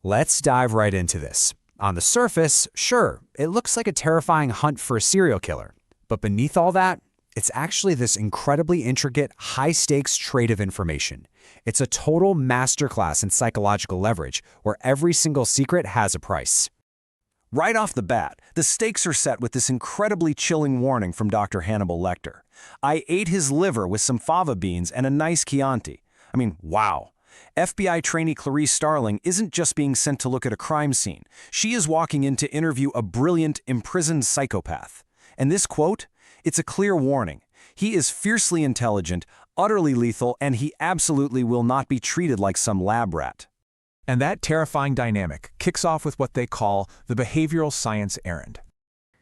Let's dive right into this. On the surface, sure, it looks like a terrifying hunt for a serial killer. But beneath all that, it's actually this incredibly intricate, high-stakes trade of information. It's a total masterclass in psychological leverage, where every single secret has a price. Right off the bat, the stakes are set with this incredibly chilling warning from Dr. Hannibal Lecter. I ate his liver with some fava beans and a nice Chianti. I mean, wow. FBI trainee Clarice Starling isn't just being sent to look at a crime scene. She is walking in to interview a brilliant, imprisoned psychopath. And this quote? It's a clear warning. He is fiercely intelligent, utterly lethal, and he absolutely will not be treated like some lab rat. And that terrifying dynamic kicks off with what they call the behavioral science errand.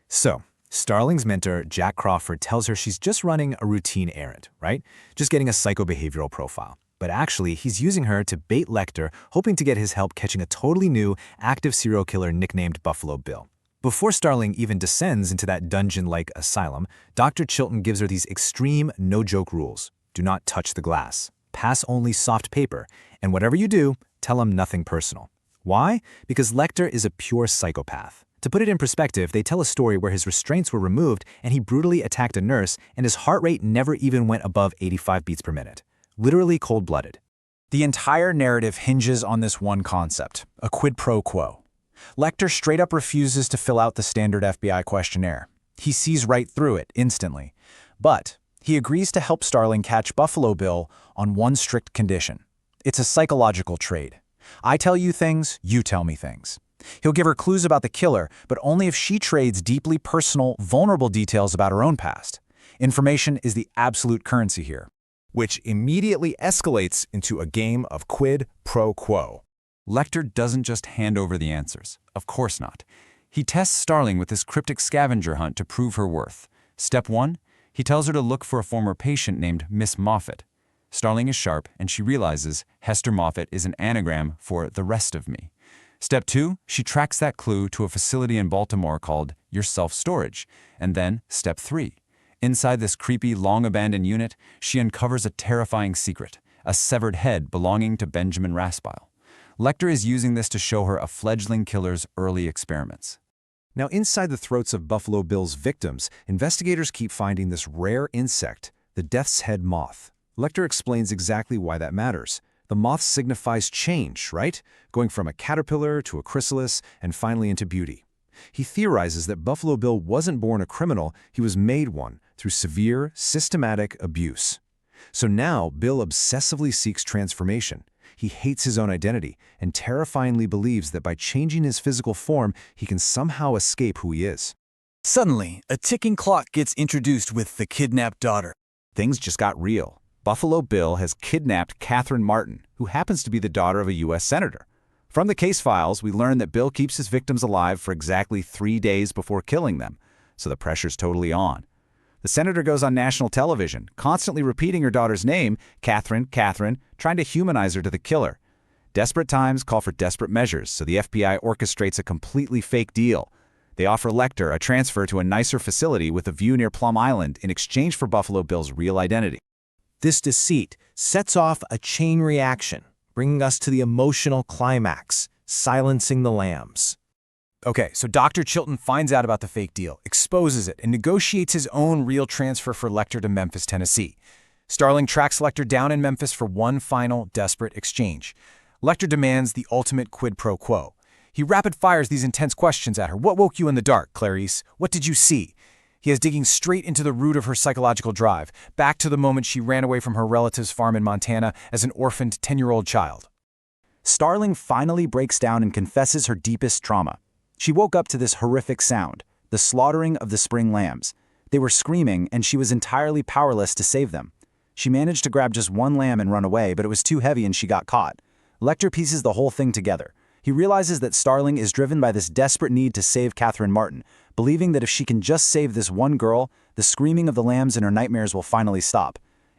So, Starling's mentor, Jack Crawford, tells her she's just running a routine errand, right? Just getting a psychobehavioral profile. But actually, he's using her to bait Lecter, hoping to get his help catching a totally new, active serial killer nicknamed Buffalo Bill. Before Starling even descends into that dungeon-like asylum, Dr. Chilton gives her these extreme, no-joke rules. Do not touch the glass. Pass only soft paper. And whatever you do, tell him nothing personal. Why? Because Lecter is a pure psychopath. To put it in perspective, they tell a story where his restraints were removed and he brutally attacked a nurse and his heart rate never even went above 85 beats per minute. Literally cold-blooded. The entire narrative hinges on this one concept, a quid pro quo. Lecter straight up refuses to fill out the standard FBI questionnaire. He sees right through it instantly. But he agrees to help Starling catch Buffalo Bill on one strict condition. It's a psychological trade. I tell you things, you tell me things. He'll give her clues about the killer, but only if she trades deeply personal, vulnerable details about her own past. Information is the absolute currency here. Which immediately escalates into a game of quid pro quo. Lecter doesn't just hand over the answers. Of course not. He tests Starling with this cryptic scavenger hunt to prove her worth. Step 1, he tells her to look for a former patient named Miss Moffat. Starling is sharp, and she realizes Hester Moffat is an anagram for the rest of me. Step 2, she tracks that clue to a facility in Baltimore called Your Self-Storage. And then, Step 3. Inside this creepy, long-abandoned unit, she uncovers a terrifying secret, a severed head belonging to Benjamin Raspail. Lecter is using this to show her a fledgling killer's early experiments. Now, inside the throats of Buffalo Bill's victims, investigators keep finding this rare insect, the death's head moth. Lecter explains exactly why that matters. The moth signifies change, right? Going from a caterpillar to a chrysalis and finally into beauty. He theorizes that Buffalo Bill wasn't born a criminal, he was made one through severe, systematic abuse. So now, Bill obsessively seeks transformation. He hates his own identity and terrifyingly believes that by changing his physical form, he can somehow escape who he is. Suddenly, a ticking clock gets introduced with the kidnapped daughter. Things just got real. Buffalo Bill has kidnapped Catherine Martin, who happens to be the daughter of a U.S. senator. From the case files, we learn that Bill keeps his victims alive for exactly 3 days before killing them, so the pressure's totally on. The senator goes on national television, constantly repeating her daughter's name, Catherine, Catherine, trying to humanize her to the killer. Desperate times call for desperate measures, so the FBI orchestrates a completely fake deal. They offer Lecter a transfer to a nicer facility with a view near Plum Island in exchange for Buffalo Bill's real identity. This deceit sets off a chain reaction, bringing us to the emotional climax, silencing the lambs. Okay, so Dr. Chilton finds out about the fake deal, exposes it, and negotiates his own real transfer for Lecter to Memphis, Tennessee. Starling tracks Lecter down in Memphis for one final, desperate exchange. Lecter demands the ultimate quid pro quo. He rapid-fires these intense questions at her. What woke you in the dark, Clarice? What did you see? He is digging straight into the root of her psychological drive, back to the moment she ran away from her relative's farm in Montana as an orphaned 10-year-old child. Starling finally breaks down and confesses her deepest trauma. She woke up to this horrific sound, the slaughtering of the spring lambs. They were screaming, and she was entirely powerless to save them. She managed to grab just one lamb and run away, but it was too heavy and she got caught. Lecter pieces the whole thing together. He realizes that Starling is driven by this desperate need to save Catherine Martin, believing that if she can just save this one girl, the screaming of the lambs in her nightmares will finally stop.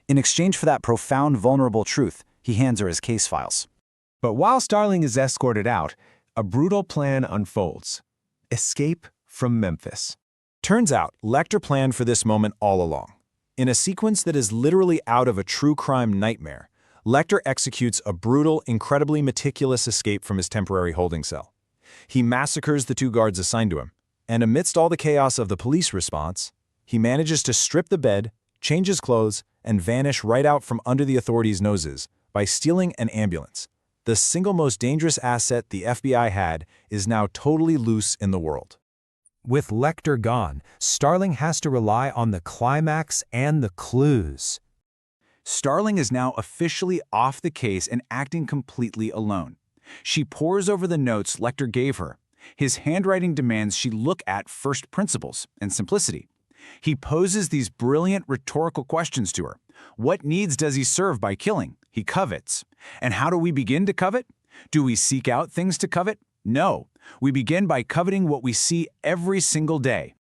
In exchange for that profound, vulnerable truth, he hands her his case files. But while Starling is escorted out, a brutal plan unfolds. Escape from Memphis. Turns out, Lecter planned for this moment all along. In a sequence that is literally out of a true crime nightmare, Lecter executes a brutal, incredibly meticulous escape from his temporary holding cell. He massacres the 2 guards assigned to him, and amidst all the chaos of the police response, he manages to strip the bed, change his clothes, and vanish right out from under the authorities' noses by stealing an ambulance. The single most dangerous asset the FBI had is now totally loose in the world. With Lecter gone, Starling has to rely on the climax and the clues. Starling is now officially off the case and acting completely alone. She pores over the notes Lecter gave her. His handwriting demands she look at first principles and simplicity. He poses these brilliant rhetorical questions to her. What needs does he serve by killing? He covets. And how do we begin to covet? Do we seek out things to covet? No. We begin by coveting what we see every single day.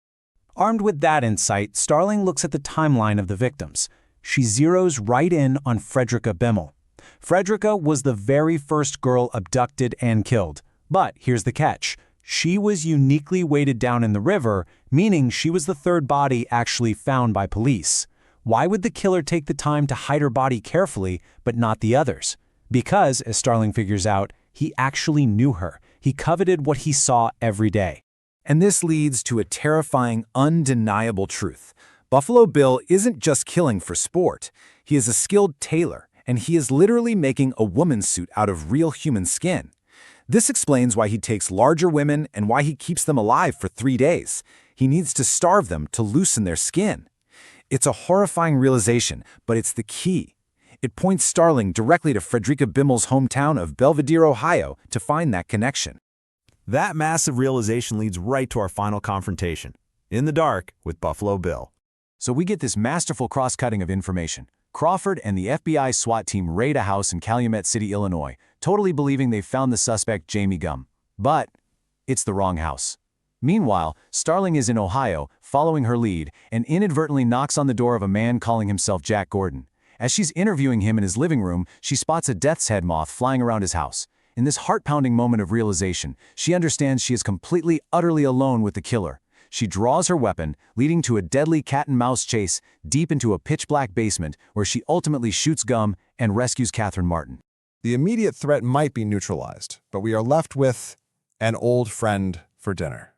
Armed with that insight, Starling looks at the timeline of the victims. She zeroes right in on Frederica Bimmel. Frederica was the very first girl abducted and killed. But here's the catch. She was uniquely weighted down in the river, meaning she was the 3rd body actually found by police. Why would the killer take the time to hide her body carefully, but not the others? Because, as Starling figures out, he actually knew her. He coveted what he saw every day. And this leads to a terrifying, undeniable truth. Buffalo Bill isn't just killing for sport. He is a skilled tailor, and he is literally making a woman's suit out of real human skin. This explains why he takes larger women and why he keeps them alive for 3 days. He needs to starve them to loosen their skin. It's a horrifying realization, but it's the key. It points Starling directly to Frederica Bimmel's hometown of Belvidere, Ohio, to find that connection. That massive realization leads right to our final confrontation, in the dark with Buffalo Bill. So we get this masterful cross-cutting of information. Crawford and the FBI SWAT team raid a house in Calumet City, Illinois, totally believing they've found the suspect Jamie Gum. But it's the wrong house. Meanwhile, Starling is in Ohio, following her lead, and inadvertently knocks on the door of a man calling himself Jack Gordon. As she's interviewing him in his living room, she spots a death's head moth flying around his house. In this heart-pounding moment of realization, she understands she is completely, utterly alone with the killer. She draws her weapon, leading to a deadly cat-and-mouse chase deep into a pitch-black basement where she ultimately shoots Gum and rescues Catherine Martin. The immediate threat might be neutralized, but we are left with an old friend for dinner.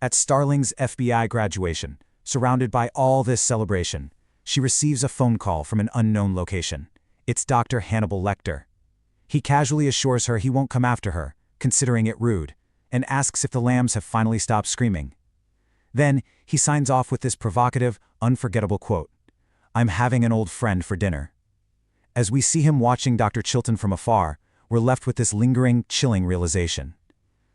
At Starling's FBI graduation, surrounded by all this celebration, she receives a phone call from an unknown location. It's Dr. Hannibal Lecter. He casually assures her he won't come after her, considering it rude, and asks if the lambs have finally stopped screaming. Then, he signs off with this provocative, unforgettable quote, "I'm having an old friend for dinner." As we see him watching Dr. Chilton from afar, we're left with this lingering, chilling realization.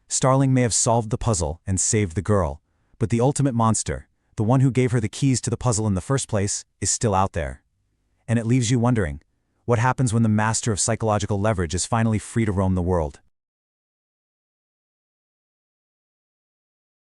Starling may have solved the puzzle and saved the girl, but the ultimate monster, the one who gave her the keys to the puzzle in the first place, is still out there. And it leaves you wondering, what happens when the master of psychological leverage is finally free to roam the world?